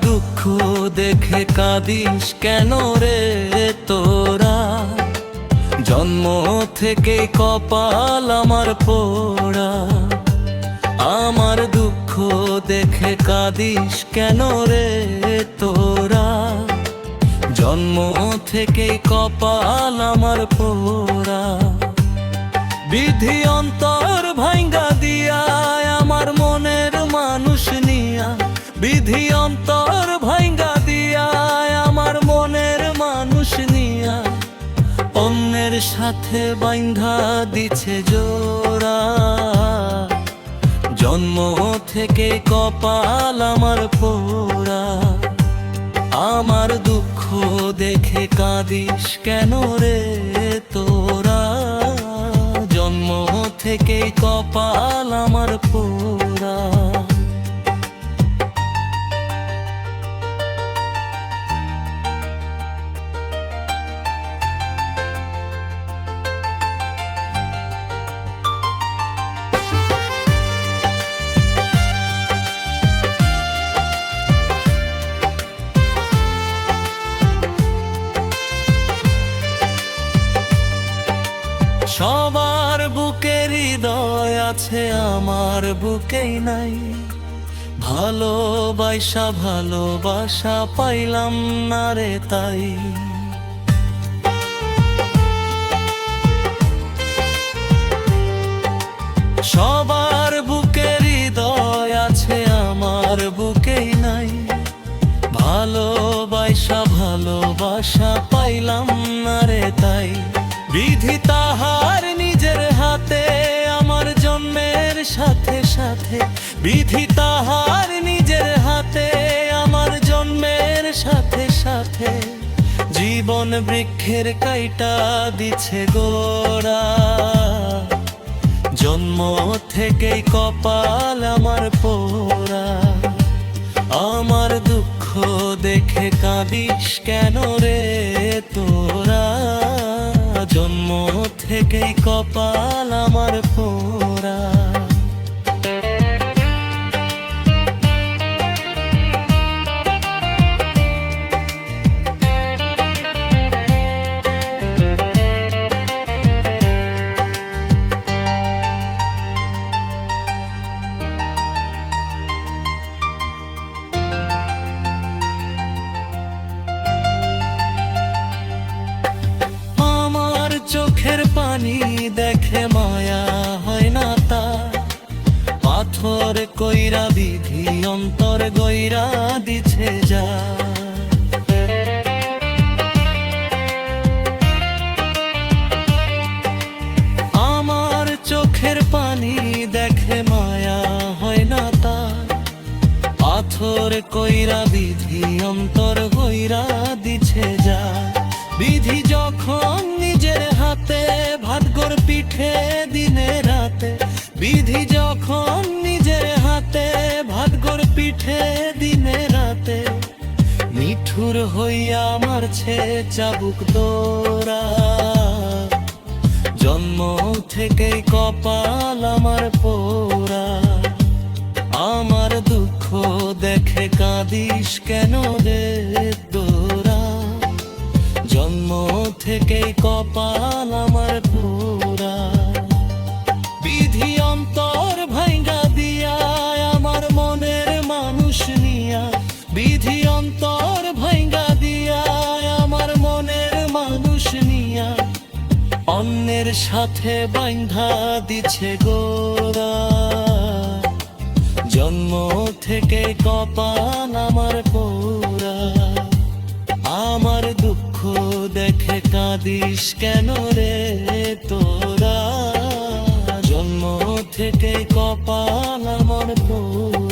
দুঃখ দেখে কাঁদিস কেন রে তোরা? জন্ম থেকে কপাল আমার পোড়া। আমার দুঃখ দেখে কাঁদিস কেন রে তোরা? জন্ম থেকে কপাল আমার পোড়া। বিধি অন্তর ভাঙ্গা দিয়া আমার মনের মানুষ নিয়া, বিধি অন্তর ভাঙ্গা দিয়া আমার মনের মানুষ নিয়া, অন্যের সাথে বাইন্ধা দিছে জোড়া। জন্ম থেকে কপাল আমার পোড়া। আমার দুঃখ দেখে কাঁদিস কেন রে তোরা? জন্ম থেকে কপাল আমার পোড়া। সবার বুকের হৃদয় আছে, আমার বুকেই নাই। ভালোবাসা ভালোবাসা পাইলাম না রে তাই। সবার বুকের হৃদয় আছে, আমার বুকেই নাই। ভালোবাসা ভালোবাসা পাইলাম না রে তাই। বিধি তাহার নিজের হাতে আমার জন্মের সাথে সাথে, বিধি তাহার নিজের হাতে আমার জন্মের সাথে সাথে, জীবন বৃক্ষের কাইটা দিছে গোড়া। জন্ম থেকেই কপাল আমার পোড়া। আমার দুঃখ দেখে কাঁদিস কেন রে তোরা? জন্ম থেকেই কপাল আমার পোড়া। চোখের পানি দেখে মায়া হয় না তার, পাথর কইরা বিধি অন্তর গইরা দিছে যা। আমার চোখের পানি দেখে মায়া হয় না তার, পাথর কইরা বিধি অন্তর গইরা দিছে যা। বিধি যখন নিজের হাতে ভাগ্যর পিঠে দিনে রাতে, বিধি যখন নিজের হাতে ভাগ্যর পিঠে দিনে রাতে, নিঠুর হইয়া মারছে চাবুক দোরা। জন্ম থেকেই কপাল আমার পোড়া। আমার দুঃখ দেখে কাঁদিস কেন রে তোরা? জন্ম থেকেই কপাল আমার পোড়া। বিধি অন্তর ভাঙ্গা দিয়া আমার মনের মানুষ নিয়া, বিধি অন্তর ভাঙ্গা দিয়া আমার মনের মানুষ নিয়া, অন্যের সাথে বাইন্ধা দিছে গোড়া। জন্ম থেকে কপাল আমার পোড়া। আমার দুঃখ দেখে কাঁদিস কেন রে তোরা? জন্ম থেকে কপাল আমার পোড়া।